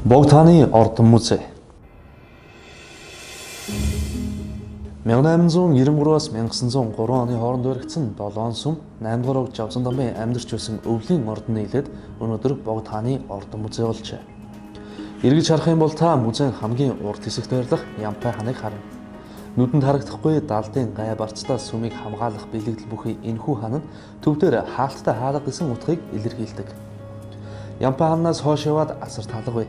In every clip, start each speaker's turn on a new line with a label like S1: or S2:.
S1: Бог тааны ордон музей. 1893-аас 1903 оны хооронд баригдсан 7 сүм 8 дугаар ог Жавсан дамын амьдарч байсан өвлийн ордон нийлээд өнөөдөр Бог тааны ордон музей болжээ. Эргэж харах юм бол та музейн хамгийн урд хэсэгт байрлах Ямпай ханыг харна. Нүдэнд харагдахгүй далдын гай барцтай сүмийг хамгаалах бэлэгдэл бүхий энэхүү хан нь төвдөр хаалттай хаалга гэсэн утгыг илэрхийлдэг. Ямпай ханаас хойш яваад асар талга бай.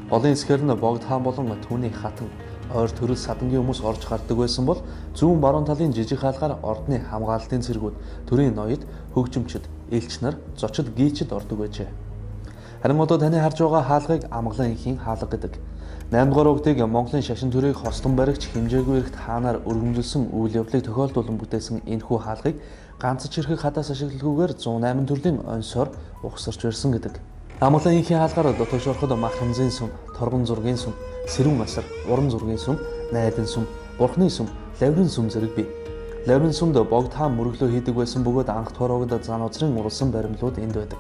S1: Голын эсгээр нь Богд хаан болон түүний хатан ойр төрөл садангийн хүмүүс орж гардаг байсан бол зүүн баруун талын жижиг хаалгаар ордны хамгаалалтын цэргүүд, төрийн ноёд, хөгжимчд, элч нар, зочид гийчд ордог байжээ. Харин одоо таны харж байгаа хаалгыг амгалан инхийн хаалга гэдэг. 8 дугаар угтыг Монголын шашин төрийг хослон баригч хэмжээгүй эрхт хаанаар өргөмжилсөн үйл явдлыг тохиолдуулан бүтээсэн энэхүү хаалгыг ганц чихрэх хадаас ашигладаггүйгээр 108 төрлийн оньсоор ухсарч барьсан гэдэг. Амгалан инхийн хаалгаар дотоош ороход мах хэмзэн сүм, торгон зургийн сүм, сэрүүн асар, уран зургийн сүм, найдан сүм, бурхны сүм, лаврын сүм зэрэг бий. Лаврын сүмд Богд хаан мөрөглөө хийдэг байсан бөгөөд анх туурагд зан узрын уралсан баримлууд энд байдаг.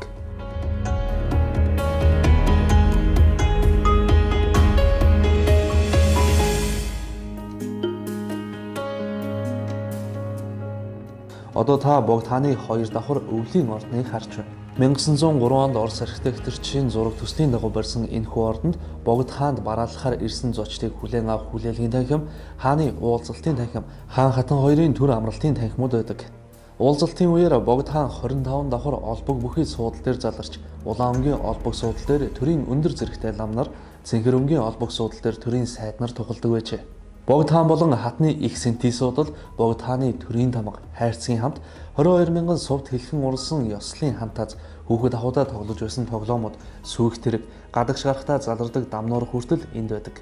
S1: Одоо та Богд хааны 2 давхар өвлийн ордныг харж байна. 1903 онд Орос архитекторчийн зураг төслийн дагуу барьсан энэхүү ордонд Богд хаанд бараалахаар ирсэн зочдыг хүлээн авах хүлээлгийн танхим, хааны уулзалтын танхим, хаан хатан хоёрын төр амралтын танхимуд байдаг. Уулзалтын үеэр Богд хаан 25 давхар олбог бүхий суудал дээр заларч, улаан өнгийн олбог суудал дээр төрийн өндөр зэрэгтэй лам нар, цэнхэр өнгийн олбог суудал дээр төрийн сайд нар тоглодог байжээ. Богд хаан болон хатны их сэнти суудал, Богд хааны төрийн тамга, хайрцгийн хамт 22 мянган сувд хэлхэн уралсан ёслолын хантаз, хүүхэд ахудаа тоглож байсан тоглоомод, сүйх тэрэг, гадагш гарахтаа залардаг дамнуур хүртэл энд байдаг.